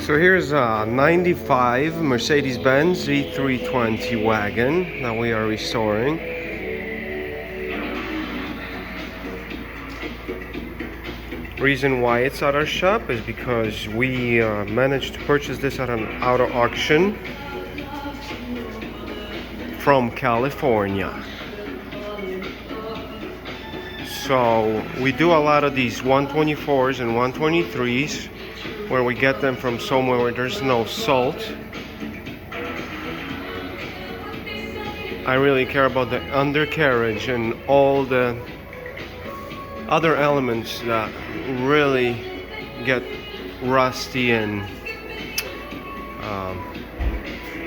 So here's a 95 Mercedes-Benz e320 wagon that we are restoring. Reason why it's at our shop is because we managed to purchase this at an auto auction from California. So we do a lot of these 124s and 123s where we get them from somewhere where there's no salt. I really care about the undercarriage and all the other elements that really get rusty, and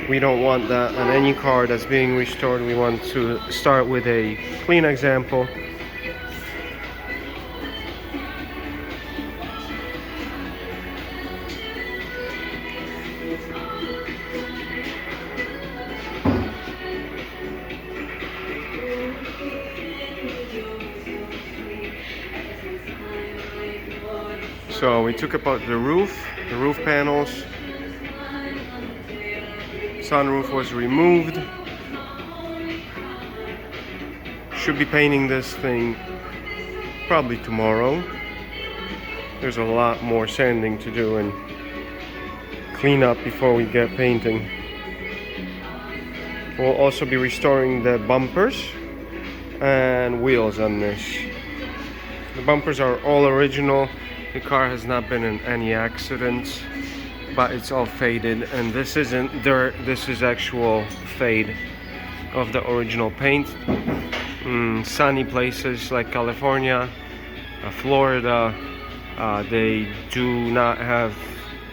we don't want that on any car that's being restored. We want to start with a clean example. So we took apart the roof panels, sunroof was removed. Should be painting this thing probably tomorrow. There's a lot more sanding to do and clean up before we get painting. We'll also be restoring the bumpers and wheels on this. The bumpers are all original. The car has not been in any accidents, but it's all faded, and this isn't dirt, this is actual fade of the original paint. Sunny places like California, Florida, they do not have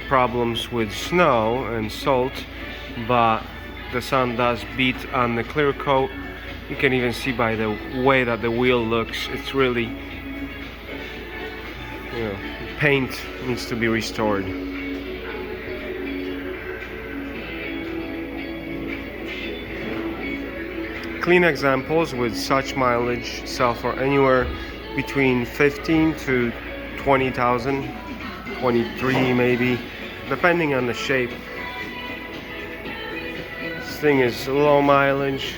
problems with snow and salt, but the sun does beat on the clear coat. You can even see by the way that the wheel looks, it's really, paint needs to be restored. Clean examples with such mileage sell for anywhere between 15 to 20,000, 23 maybe, depending on the shape. This thing is low mileage,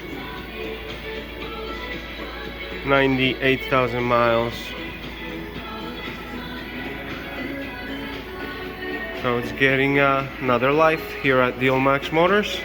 98,000 miles. So it's getting another life here at Max Motors.